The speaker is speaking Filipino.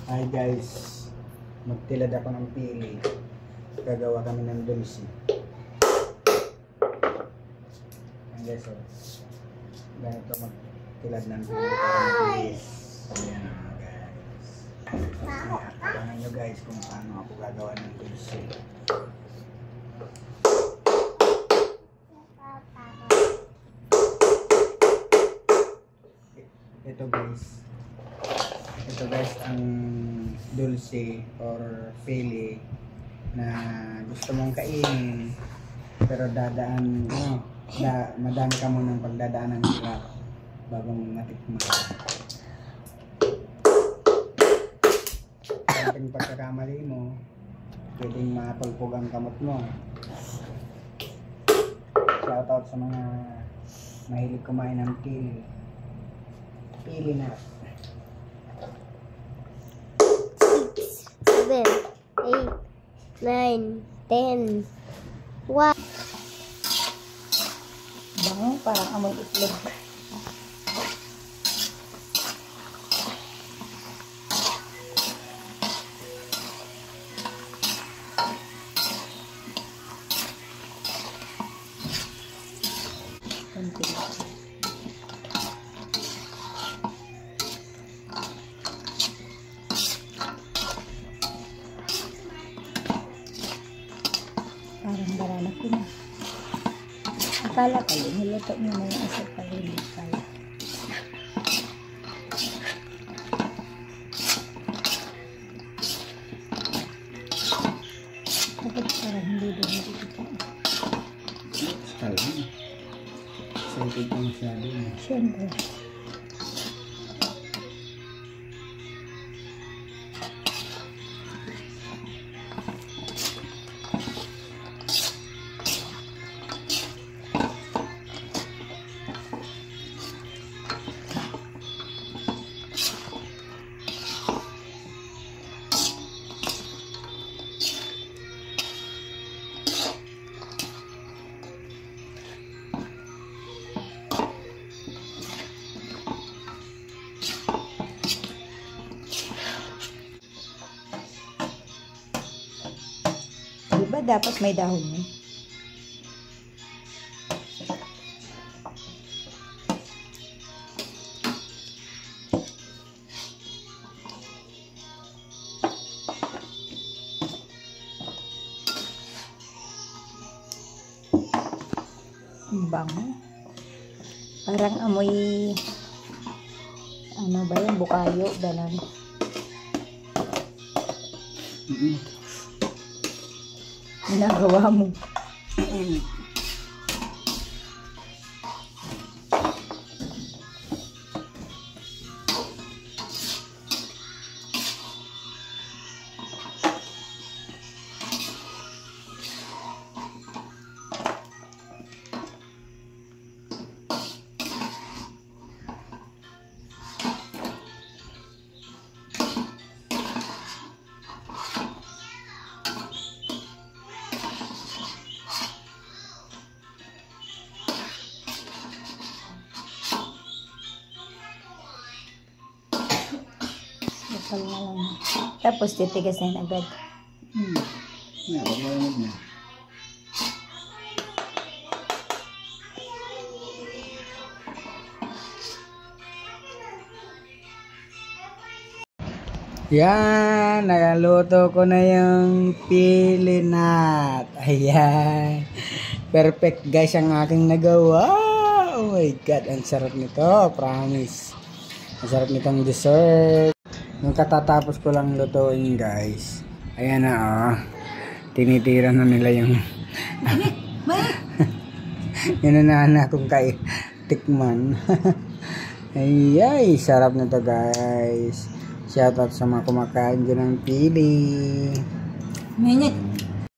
Hi guys, magtilad ako ng pili. Gagawa kami ng dulce. Ayan guys, so, ganito magtilad ng pili para mabilis. Ayan guys. Abangan nyo guys kung paano ako gagawa ng dulce. Ito guys ang dulce or pili na gusto mong kainin pero madami ka munang pagdadaan ng hirap bago matikman. Konting pagkakamali mo, pwedeng mapulpog ang kamot mo. Shoutout sa mga mahilig kumain ng pili. Pili na. 7, 8, 9, 10. Wow. Bango, parang amoy itlog. Parang baranak ko na. Akala ko yun, niluto mo na yung asap pa rin. Akala. Bakit parang hindi doon nakikita? Talaga. Excited ka masyado. Siyempre. Diba dapat may dahon yun? Ang bango. Parang amoy ano ba yan? Bukayo, ganon. Ginagawa mo. Bakal na lang. Tapos titigasin agad. Malamig na. Yan, nakaluto ko na yung pili nut. Ayan. Perfect guys ang aking nagawa. Oh my god, ang sarap nito, promise. Ang sarap nitong dessert. Nung katatapos ko lang lutuin guys, ayan na tinitira na nila yung inanahan akong tikman. Ay, sarap nito guys. Shoutout sa mga kumakain dyan ng pili. Minit.